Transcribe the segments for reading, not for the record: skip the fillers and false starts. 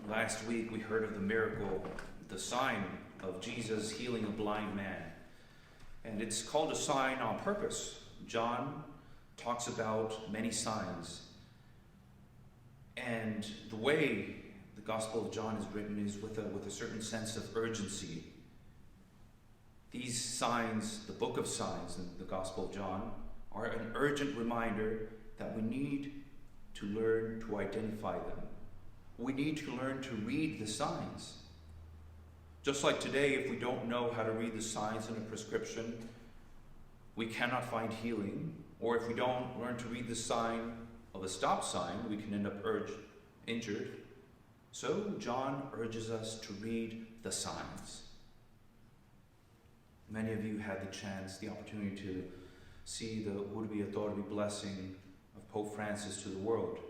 Last week we heard of the miracle, the sign of Jesus healing a blind man. And it's called a sign on purpose. John talks about many signs. And the way the Gospel of John is written is with a certain sense of urgency. These signs, the book of signs in the Gospel of John, are an urgent reminder that we need to learn to identify them. We need to learn to read the signs. Just like today, if we don't know how to read the signs in a prescription, we cannot find healing. Or if we don't learn to read the sign of a stop sign, we can end up injured. So John urges us to read the signs. Many of you had the opportunity to see the Urbi et Orbi blessing of Pope Francis to the world.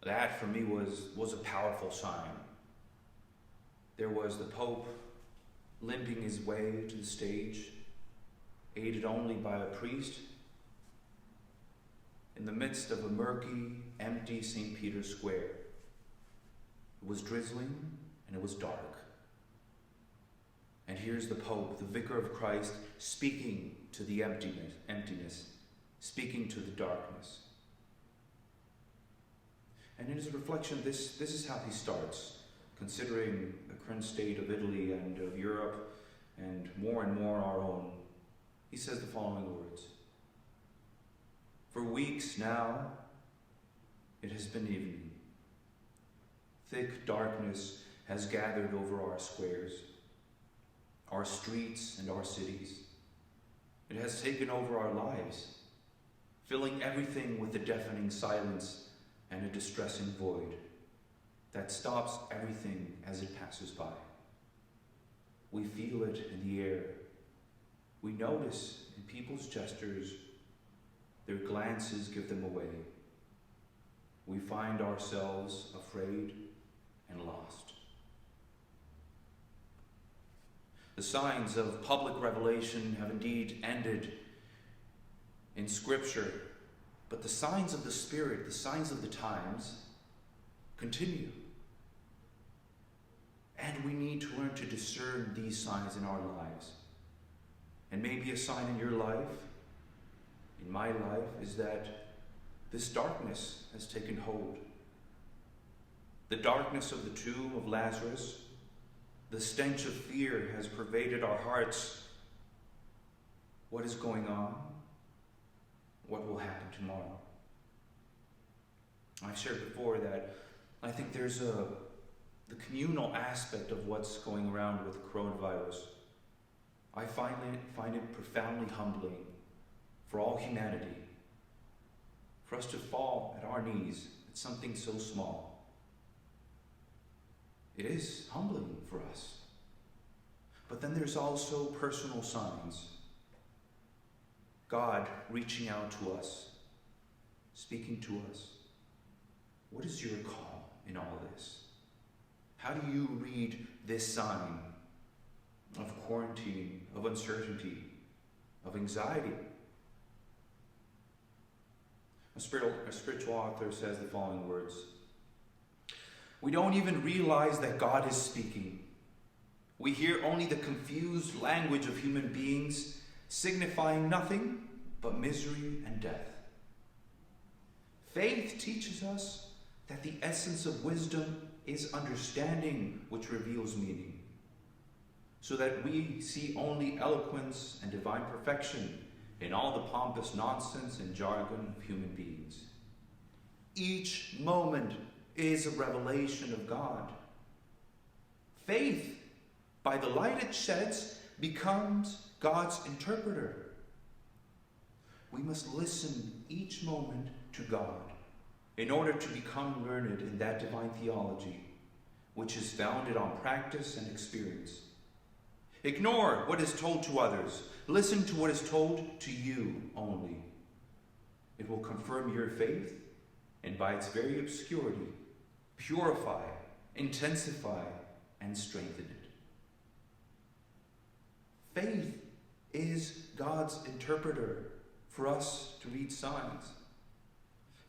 That for me was a powerful sign. There was the Pope limping his way to the stage, aided only by a priest, in the midst of a murky, empty St. Peter's Square. It was drizzling and it was dark. And here's the Pope, the Vicar of Christ, speaking to the emptiness, speaking to the darkness. And in his reflection, this is how he starts, considering the current state of Italy and of Europe, and more our own. He says the following words: "For weeks now, it has been evening. Thick darkness has gathered over our squares, our streets and our cities. It has taken over our lives, filling everything with a deafening silence and a distressing void that stops everything as it passes by. We feel it in the air. We notice in people's gestures, their glances give them away. We find ourselves afraid and lost." The signs of public revelation have indeed ended in Scripture, but the signs of the Spirit, the signs of the times, continue. And we need to learn to discern these signs in our lives. And maybe a sign in your life, in my life, is that this darkness has taken hold. The darkness of the tomb of Lazarus, the stench of fear has pervaded our hearts. What is going on? What will happen tomorrow? I've shared before that I think there's the communal aspect of what's going around with coronavirus. I find it profoundly humbling for all humanity, for us to fall at our knees at something so small. It is humbling for us. But then there's also personal signs. God reaching out to us, speaking to us. What is your call in all this? How do you read this sign of quarantine, of uncertainty, of anxiety? A spiritual author says the following words: "We don't even realize that God is speaking. We hear only the confused language of human beings, signifying nothing but misery and death. Faith teaches us that the essence of wisdom is understanding, which reveals meaning, so that we see only eloquence and divine perfection in all the pompous nonsense and jargon of human beings. Each moment is a revelation of God. Faith, by the light it sheds, becomes God's interpreter. We must listen each moment to God in order to become learned in that divine theology, which is founded on practice and experience. Ignore what is told to others. Listen to what is told to you only. It will confirm your faith, and by its very obscurity, purify, intensify, and strengthen it. Faith is God's interpreter for us to read signs.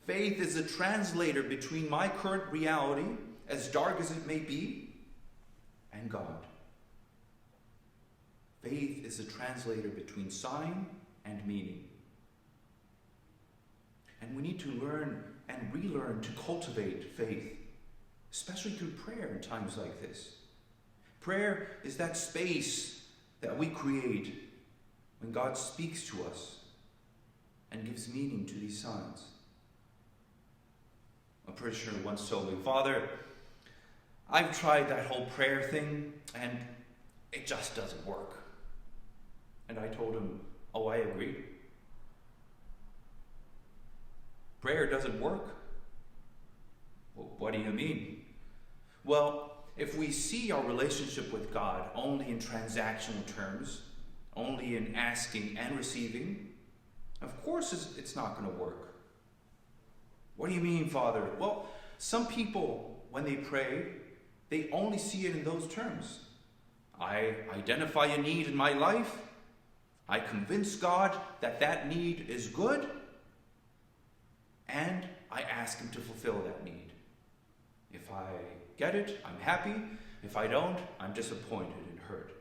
Faith is a translator between my current reality as dark as it may be, and God. Faith is a translator between sign and meaning. And we need to learn and relearn to cultivate faith, especially through prayer in times like this. Prayer is that space that we create when God speaks to us and gives meaning to these signs. A parishioner once told me, "Father, I've tried that whole prayer thing and it just doesn't work." And I told him, "Oh, I agree. Prayer doesn't work?" "Well, what do you mean?" "Well, if we see our relationship with God only in transactional terms, only in asking and receiving, of course it's not going to work." "What do you mean, Father?" "Well, some people, when they pray, they only see it in those terms. I identify a need in my life. I convince God that that need is good, and I ask Him to fulfill that need. If I get it, I'm happy. If I don't, I'm disappointed and hurt."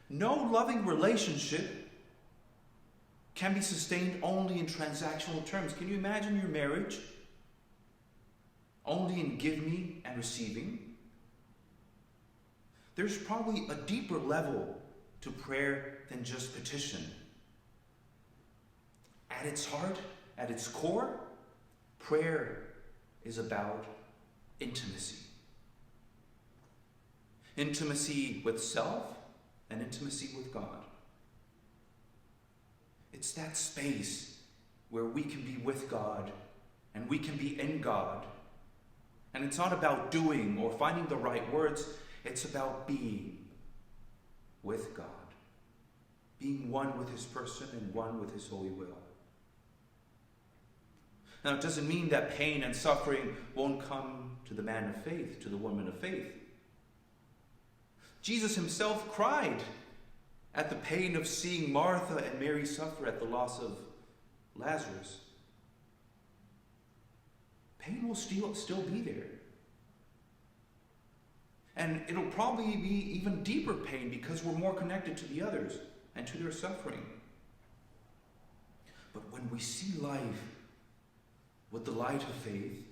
No loving relationship can be sustained only in transactional terms. Can you imagine your marriage only in give me and receiving? There's probably a deeper level to prayer than just petition. At its heart, at its core, prayer is about intimacy. Intimacy with self and intimacy with God. It's that space where we can be with God and we can be in God. And it's not about doing or finding the right words. It's about being with God. Being one with His person and one with His holy will. Now, it doesn't mean that pain and suffering won't come to the man of faith, to the woman of faith. Jesus Himself cried at the pain of seeing Martha and Mary suffer at the loss of Lazarus. Pain will still be there. And it'll probably be even deeper pain because we're more connected to the others and to their suffering. But when we see life with the light of faith,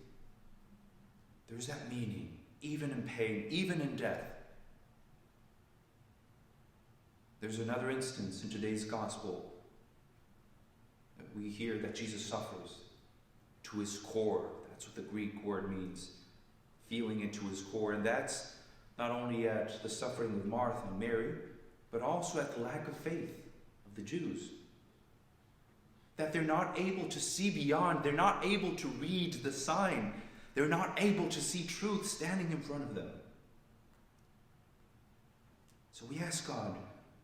there's that meaning, even in pain, even in death. There's another instance in today's gospel that we hear that Jesus suffers to His core. That's what the Greek word means, feeling into His core. And that's not only at the suffering of Martha and Mary, but also at the lack of faith of the Jews. That they're not able to see beyond, they're not able to read the sign, they're not able to see truth standing in front of them. So we ask God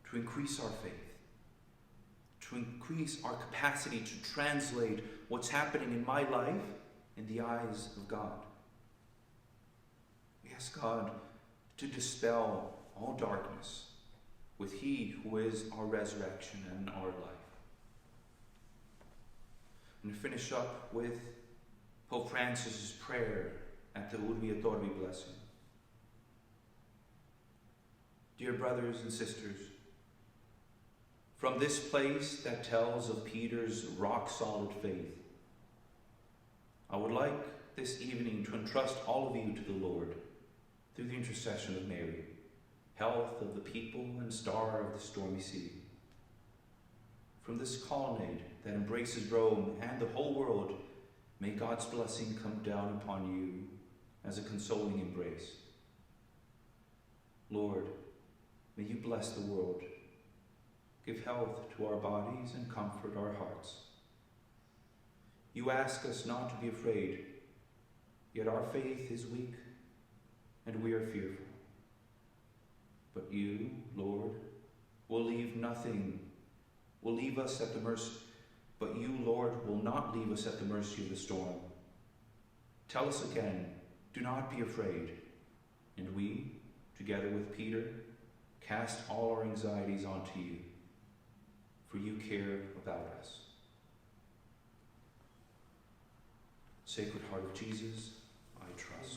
to increase our faith, to increase our capacity to translate what's happening in my life in the eyes of God. We ask God to dispel all darkness with He who is our resurrection and our life. And to finish up with Pope Francis's prayer at the Urbi et Orbi blessing. Dear brothers and sisters, from this place that tells of Peter's rock-solid faith, I would like this evening to entrust all of you to the Lord through the intercession of Mary, health of the people and star of the stormy sea. From this colonnade that embraces Rome and the whole world, may God's blessing come down upon you as a consoling embrace. Lord, may you bless the world, give health to our bodies and comfort our hearts. You ask us not to be afraid, yet our faith is weak and we are fearful. But you, Lord, will leave us at the mercy, but you, Lord, will not leave us at the mercy of the storm. Tell us again, do not be afraid. And we, together with Peter, cast all our anxieties onto you, for you care about us. Sacred Heart of Jesus, I trust.